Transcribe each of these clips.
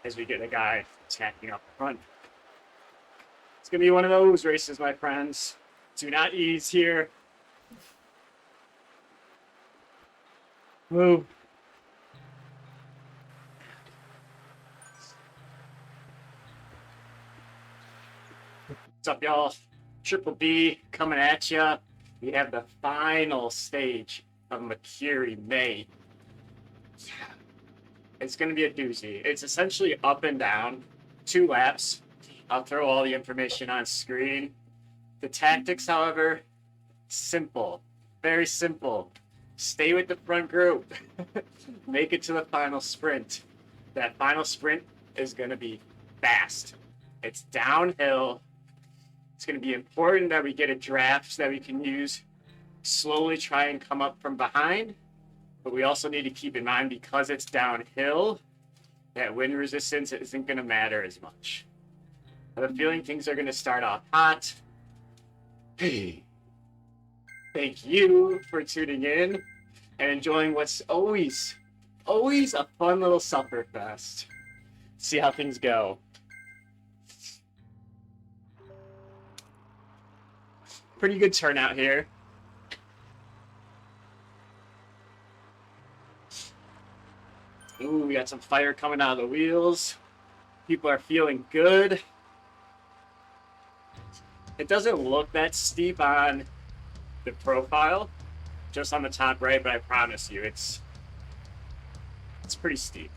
as we get a guy attacking up front. It's going to be one of those races, my friends. Do not ease here. Move. What's up, y'all? Triple B coming at ya. We have the final stage of Makuri May. It's going to be a doozy. It's essentially up and down, 2 laps. I'll throw all the information on screen. The tactics, however, simple. Very simple. Stay with the front group. Make it to the final sprint. That final sprint is going to be fast. It's downhill. It's going to be important that we get a draft that we can use. Slowly try and come up from behind. But we also need to keep in mind, because it's downhill, that wind resistance isn't going to matter as much. I have a feeling things are going to start off hot. Hey. Thank you for tuning in and enjoying what's always a fun little supper fest. See how things go. Pretty good turnout here. Ooh, we got some fire coming out of the wheels. People are feeling good. It doesn't look that steep on the profile, just on the top right, but I promise you, it's pretty steep.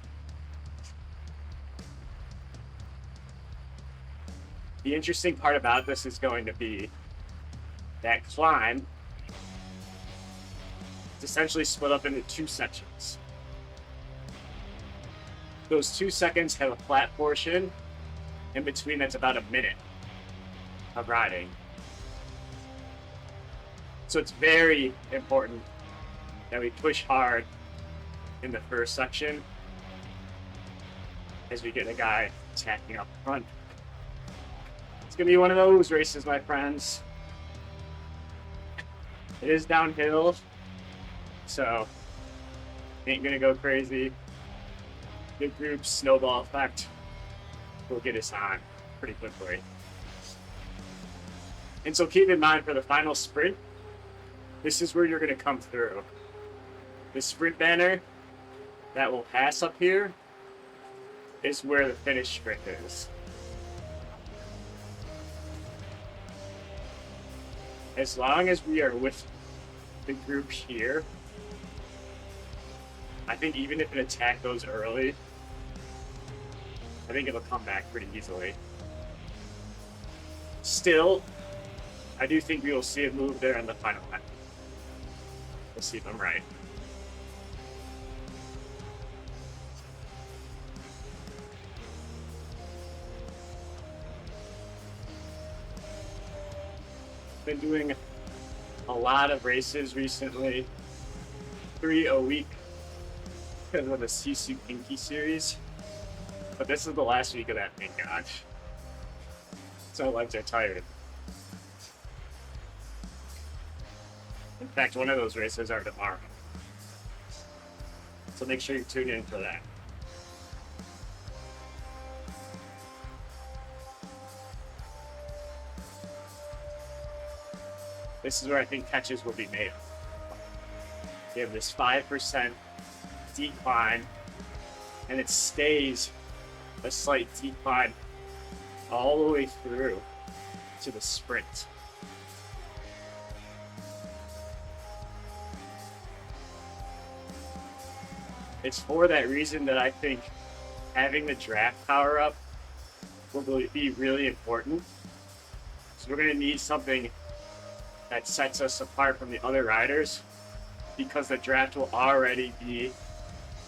The interesting part about this is going to be that climb. It's essentially split up into 2 sections. Those 2 seconds have a flat portion. In between, that's about a minute of riding. So it's very important that we push hard in the first section as we get a guy attacking up front. It's going to be one of those races, my friends. It is downhill, so ain't going to go crazy. Big group snowball effect will get us on pretty quickly. And so keep in mind, for the final sprint, this is where you're going to come through. The sprint banner that will pass up here is where the finish sprint is. As long as we are with the group here, I think even if an attack goes early, I think it'll come back pretty easily. Still, I do think we will see a move there in the final lap. We'll see if I'm right. Been doing a lot of races recently, 3 a week because of the Sisu Pinky series. But this is the last week of that, thank God. So legs are tired. In fact, one of those races are tomorrow. So make sure you tune in for that. This is where I think catches will be made. You have this 5% decline, and it stays a slight decline all the way through to the sprint. It's for that reason that I think having the draft power up will be really important. So we're going to need something that sets us apart from the other riders, because the draft will already be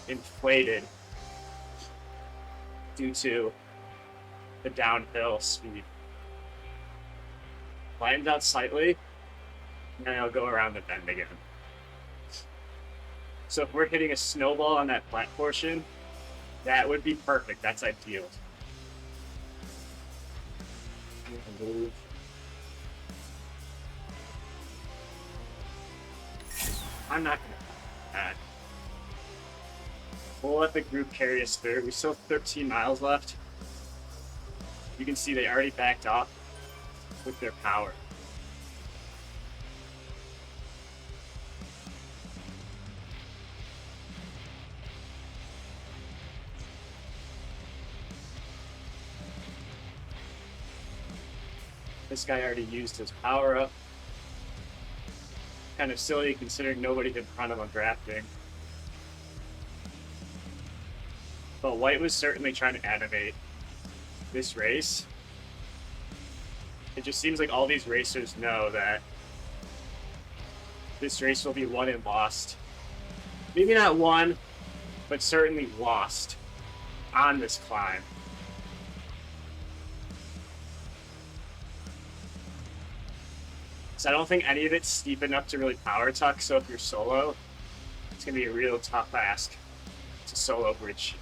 inflated due to the downhill speed. Flattens out slightly, and then it'll go around the bend again. So if we're hitting a snowball on that flat portion, that would be perfect. That's ideal. Move. I'm not gonna that. We'll let the group carry us through. We still have 13 miles left. You can see they already backed off with their power. This guy already used his power up. Kind of silly considering nobody in front of him drafting. But White was certainly trying to animate this race. It just seems like all these racers know that this race will be won and lost. Maybe not won, but certainly lost on this climb. So I don't think any of it's steep enough to really power tuck, so if you're solo, it's going to be a real tough ask to solo bridge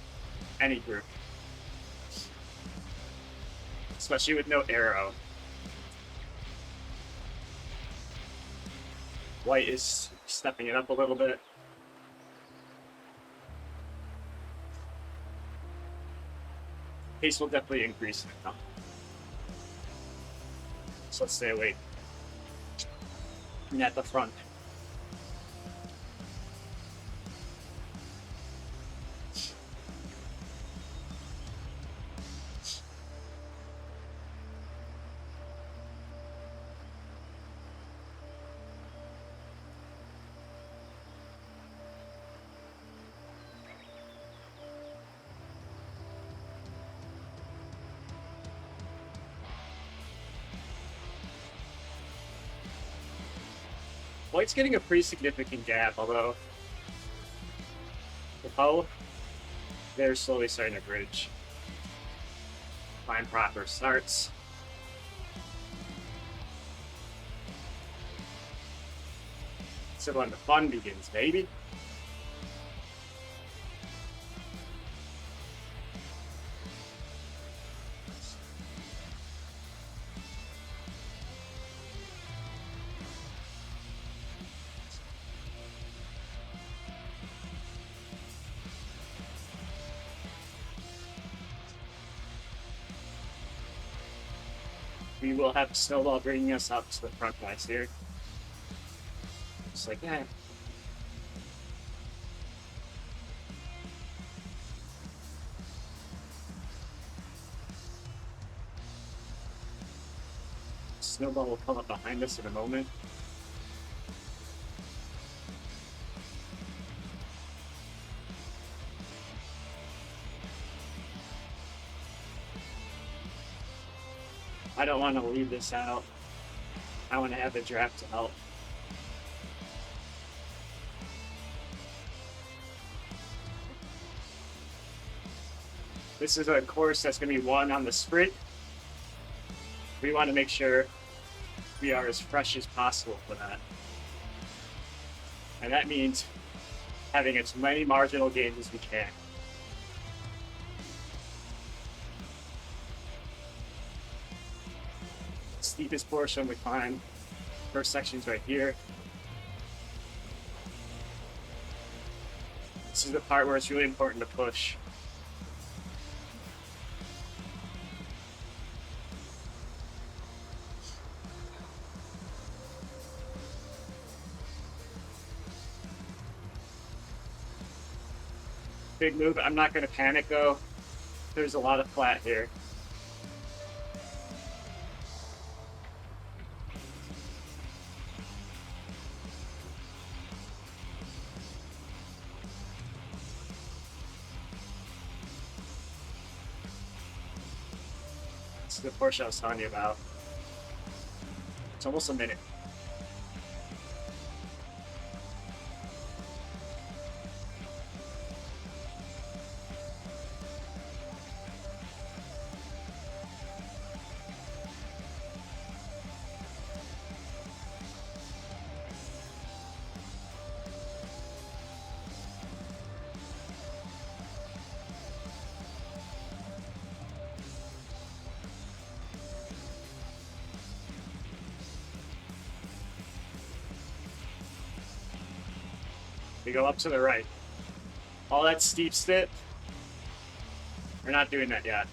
any group. Especially with no arrow. White is stepping it up a little bit. Pace will definitely increase now. So let's stay away. And at the front. White's getting a pretty significant gap, although the Poe, they're slowly starting to bridge. Climb proper starts. So when the fun begins, baby. We will have Snowball bringing us up to the front guys here. Just like that. Snowball will come up behind us in a moment. I don't want to leave this out. I want to have the draft to help. This is a course that's going to be won on the sprint. We want to make sure we are as fresh as possible for that. And that means having as many marginal gains as we can. Steepest portion of the climb. First section's right here. This is the part where it's really important to push. Big move. I'm not going to panic though. There's a lot of flat here. This is the portion I was telling you about. It's almost a minute. We go up to the right. All that steep step, we're not doing that yet.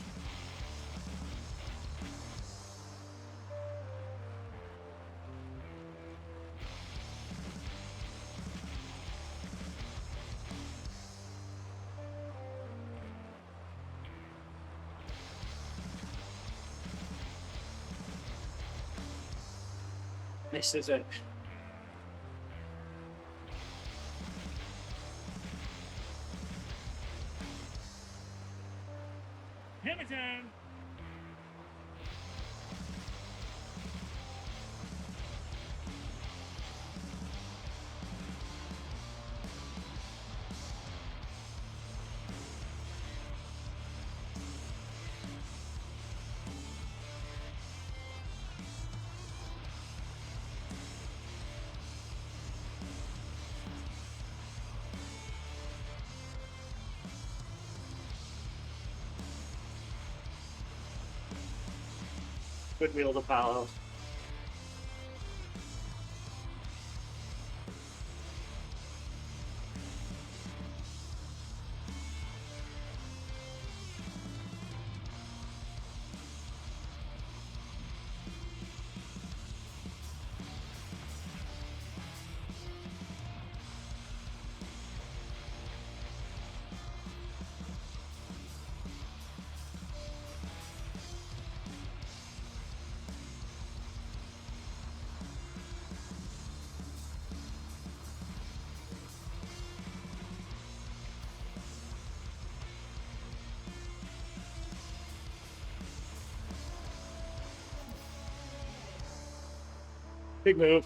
This is it. Hamilton. Good wheel to follow. Big move.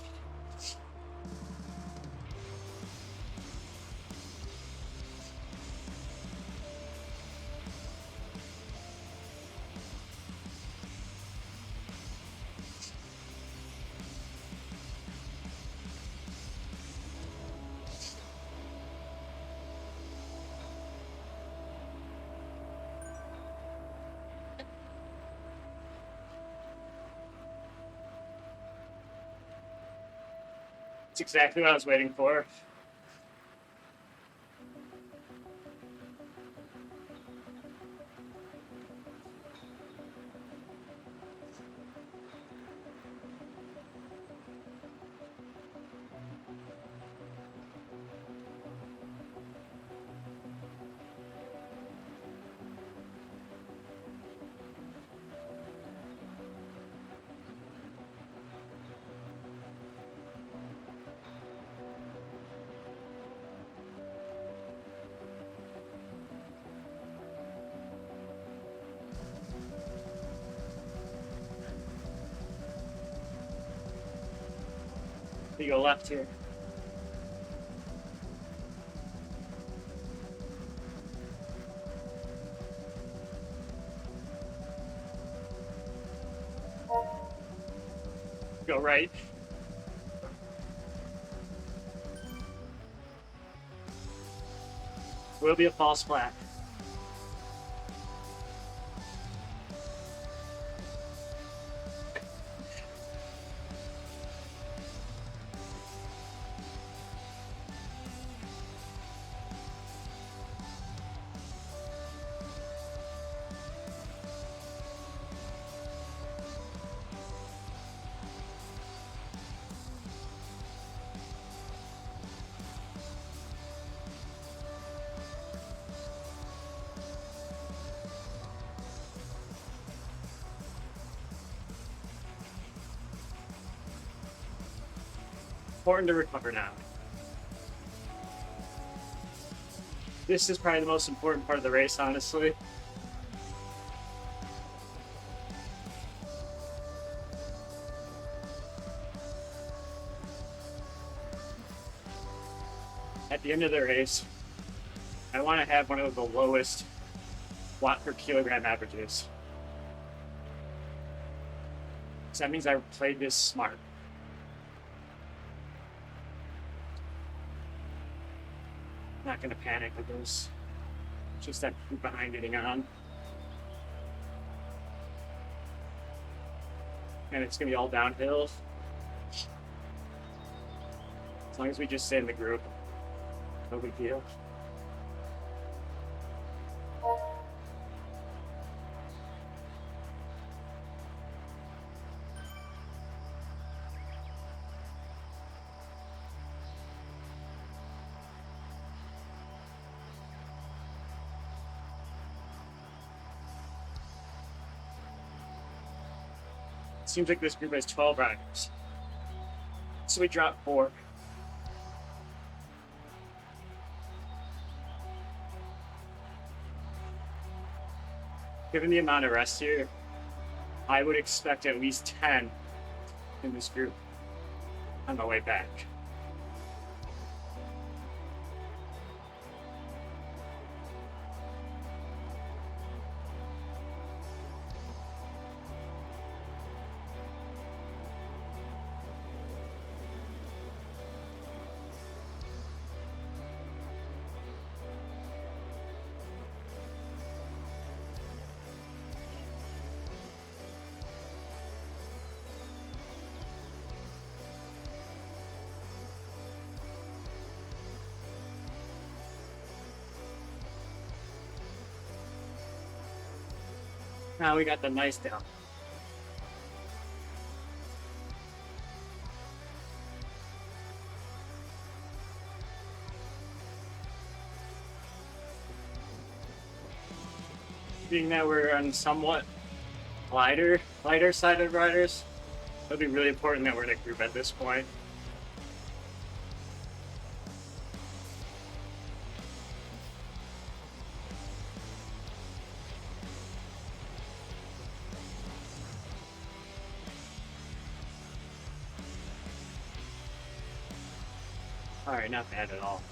It's exactly what I was waiting for. You go left here. Go right. Will be a false flat. Important to recover now. This is probably the most important part of the race, honestly. At the end of the race, I want to have one of the lowest watt per kilogram averages. So that means I played this smart. Not going to panic with this. Just that group behind getting on. And it's going to be all downhill. As long as we just stay in the group, no big deal. Seems like this group has 12 riders. So we dropped 4. Given the amount of rest here, I would expect at least 10 in this group on the way back. Now we got the nice down. Being that we're on somewhat lighter side of riders, it'll be really important that we're in a group at this point. Alright, not bad at all.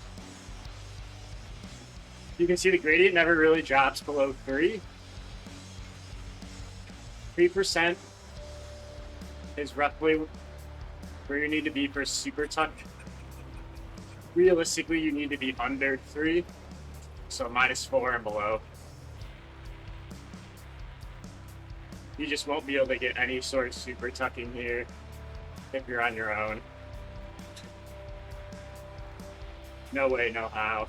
You can see the gradient never really drops below 3. 3% is roughly where you need to be for a super tuck. Realistically, you need to be under 3, so -4 and below. You just won't be able to get any sort of super tucking here if you're on your own. No way, no how.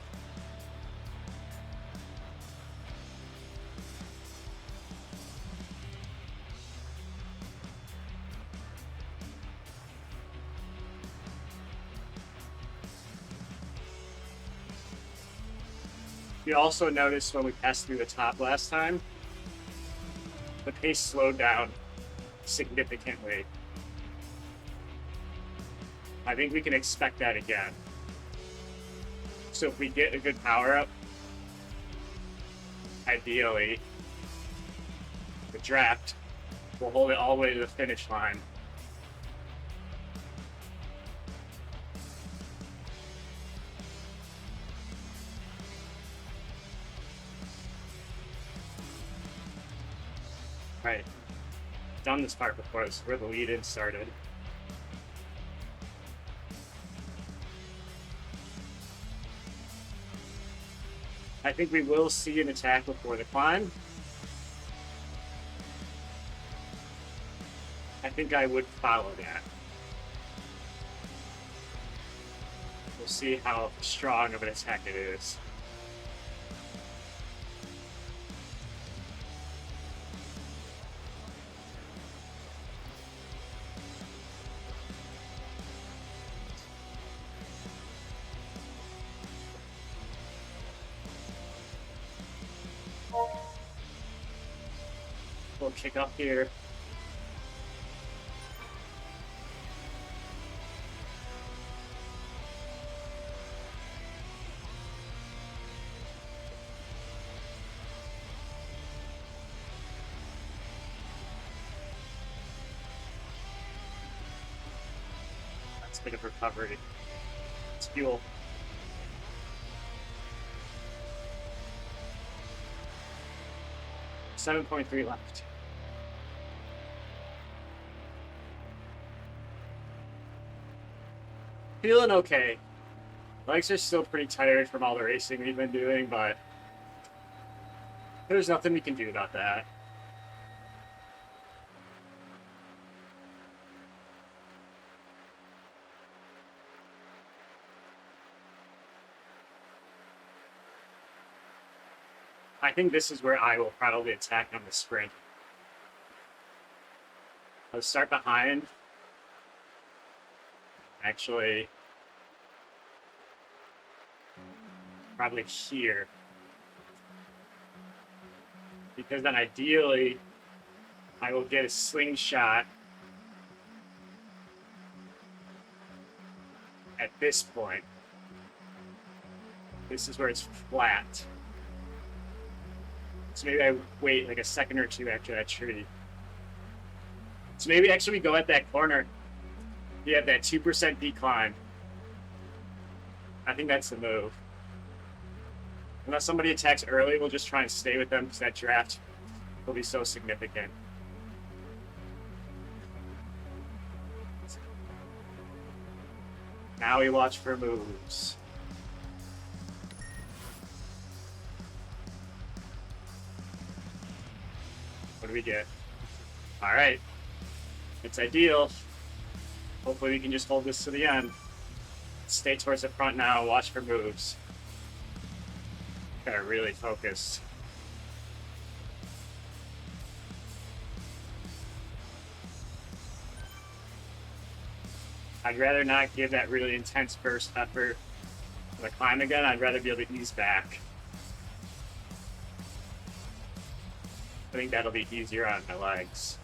You also noticed when we passed through the top last time, the pace slowed down significantly. I think we can expect that again. So if we get a good power up, ideally, the draft will hold it all the way to the finish line. Right, done this part before. This is where the lead-in started. I think we will see an attack before the climb. I think I would follow that. We'll see how strong of an attack it is. We'll kick up here. That's a bit of recovery. It's fuel. .3 left. Feeling okay. Legs are still pretty tired from all the racing we've been doing, but there's nothing we can do about that. I think this is where I will probably attack on the sprint. I'll start behind. Actually, probably here. Because then ideally, I will get a slingshot this point. This is where it's flat. So maybe I wait like a second or two after that tree. So maybe actually we go at that corner. You have that 2% decline. I think that's the move. Unless somebody attacks early, we'll just try and stay with them because that draft will be so significant. Now we watch for moves. What do we get? All right. It's ideal. Hopefully we can just hold this to the end. Stay towards the front now. Watch for moves. Gotta really focus. I'd rather not give that really intense burst effort for the climb again. I'd rather be able to ease back. I think that'll be easier on my legs.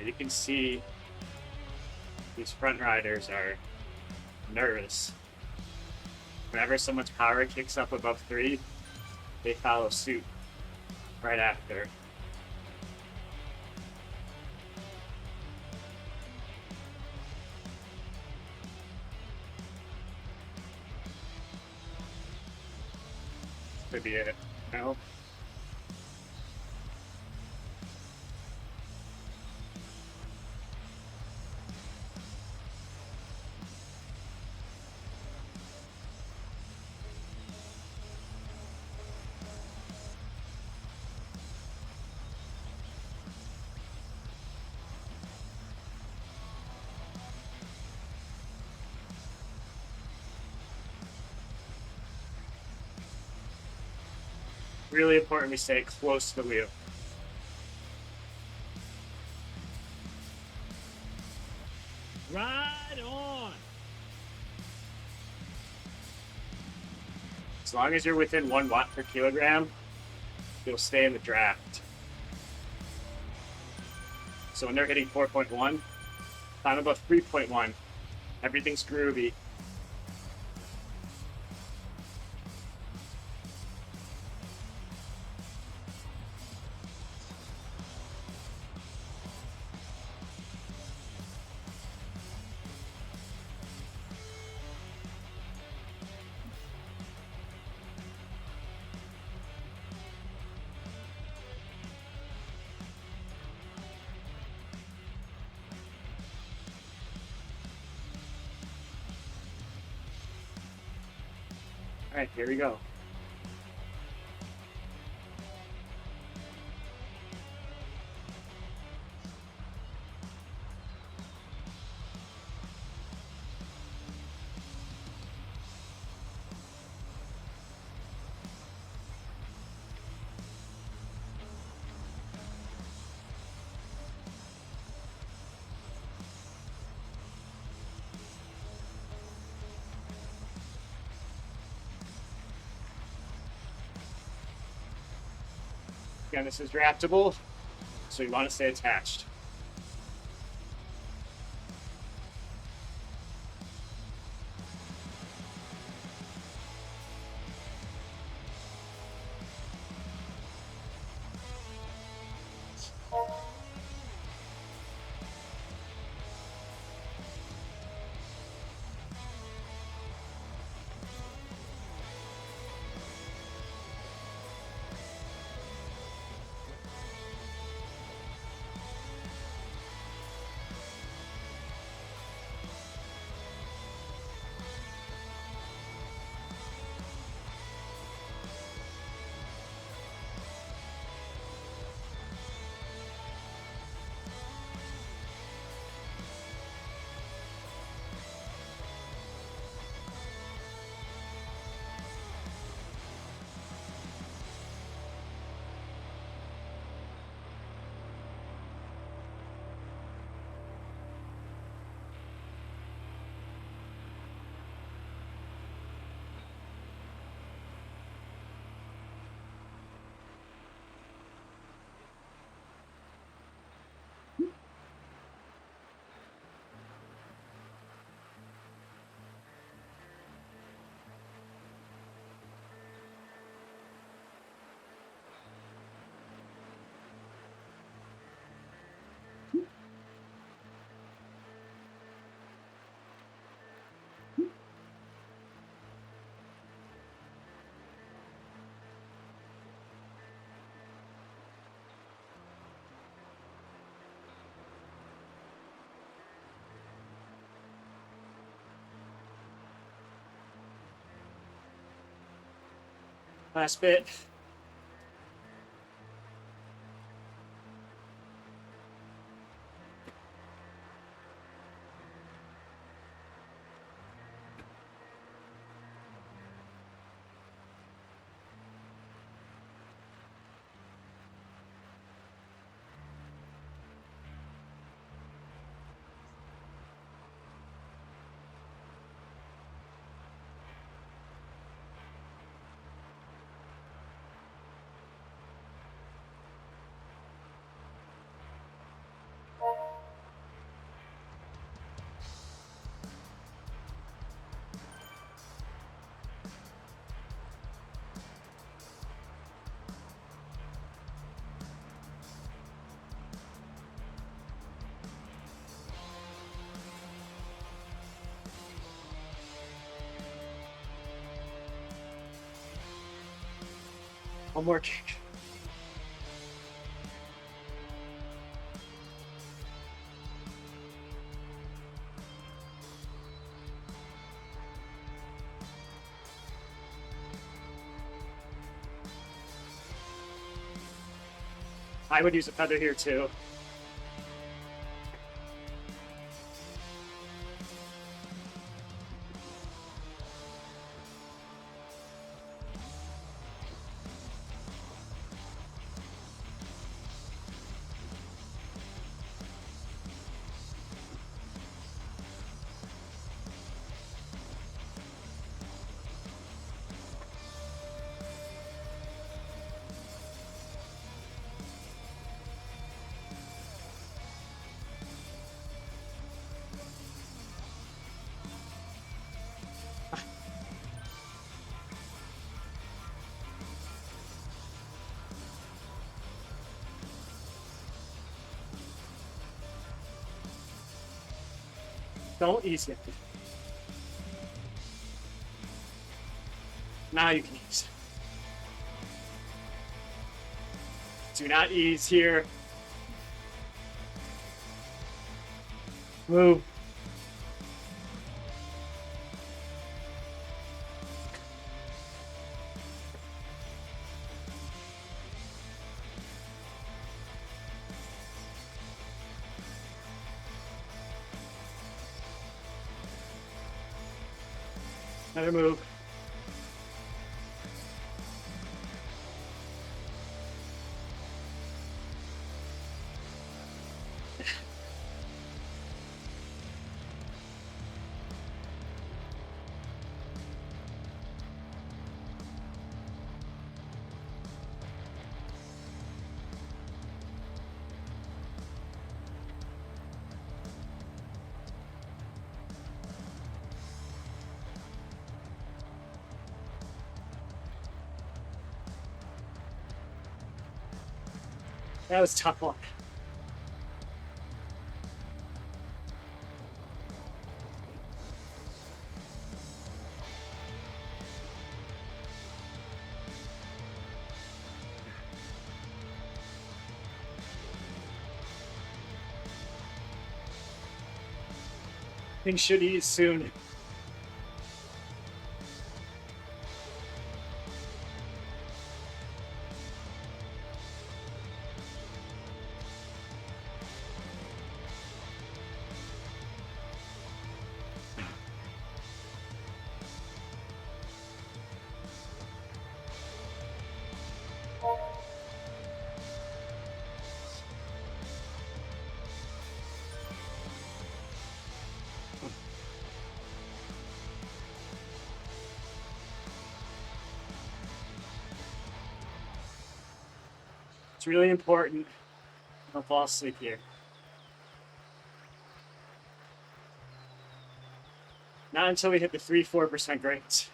You can see these front riders are nervous. Whenever someone's power kicks up above 3, they follow suit right after. Could be it. No. Really important we stay close to the wheel. Ride on. As long as you're within 1 watt per kilogram, you'll stay in the draft. So when they're hitting 4.1, if I'm above 3.1, everything's groovy. All right, here we go. Again, this is draftable, so you want to stay attached. Last bit. One more kick. I would use a feather here too. Don't ease it. Now you can ease. Do not ease here. Move. Another move. That was a tough one. Things should ease soon. It's really important. Don't fall asleep here. Not until we hit the 3-4% grades.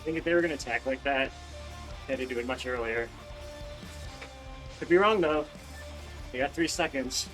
think if they were going to attack like that, they had to do it much earlier. Could be wrong, though. They got 3 seconds.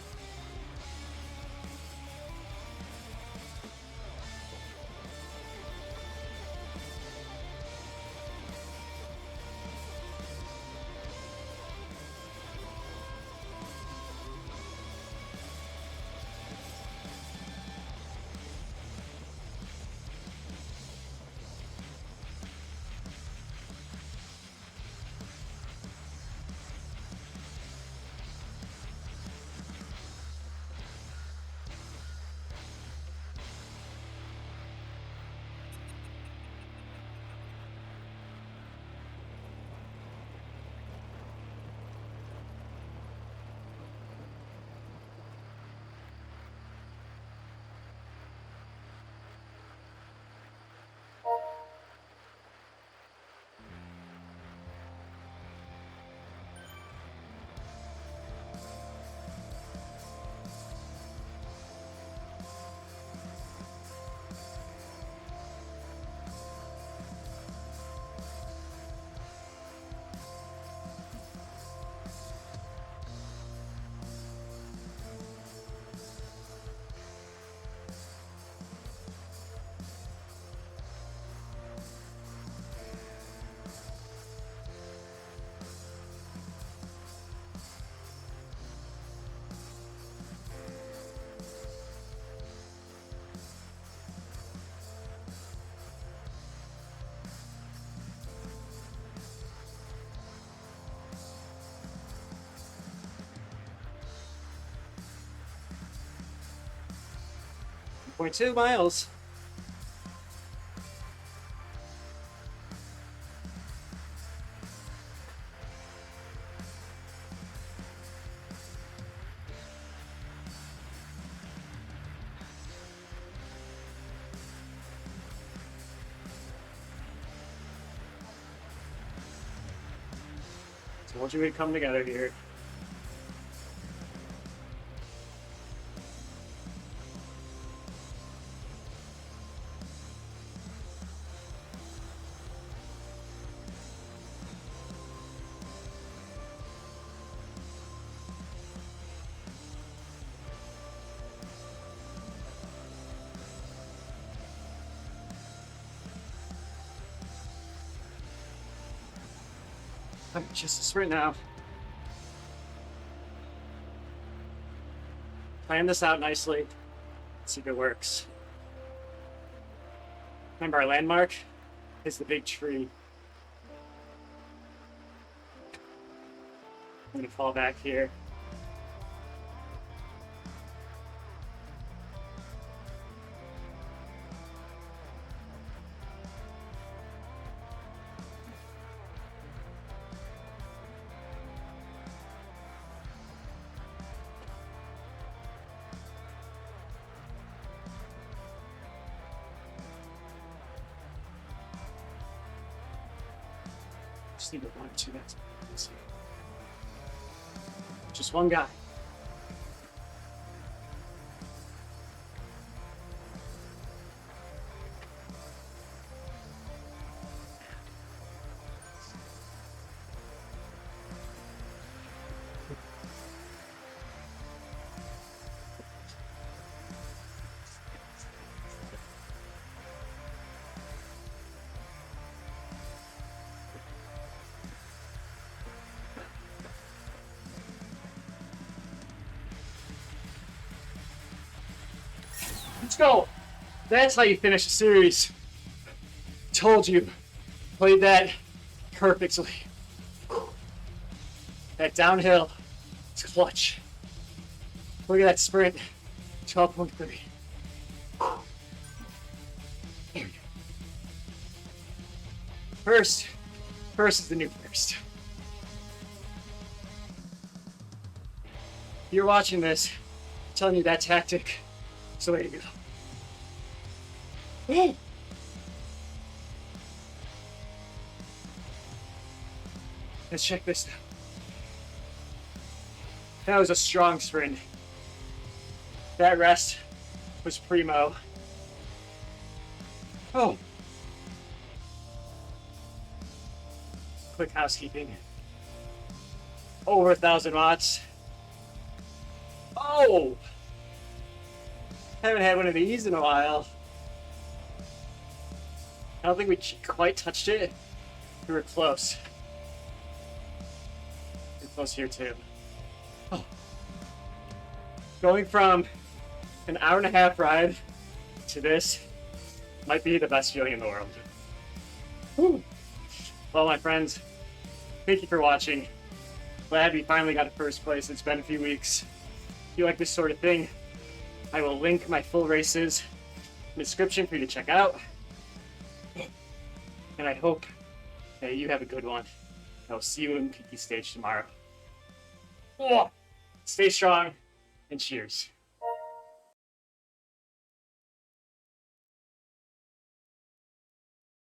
.2 miles. Told you we'd come together here. Just a sprint now. Plan this out nicely. See if it works. Remember, our landmark is the big tree. I'm gonna fall back here. Just need to 1 or 2 guys. Let's see. Just one guy. Let's go. That's how you finish a series. Told you. Played that perfectly. That downhill is clutch. Look at that sprint. 12.3. First is the new first. If you're watching this, I'm telling you that tactic is the way to go. Let's check this out. That was a strong sprint. That rest was primo. Oh. quick housekeeping. Over 1,000 watts. Oh! Haven't had one of these in a while. I don't think we quite touched it. We were close. We're close here too. Oh. Going from an hour and a half ride to this might be the best feeling in the world. Whew. Well, my friends, thank you for watching. Glad we finally got to first place. It's been a few weeks. If you like this sort of thing, I will link my full races in the description for you to check out. And I hope that you have a good one. I'll see you in PT stage tomorrow. Stay strong and cheers.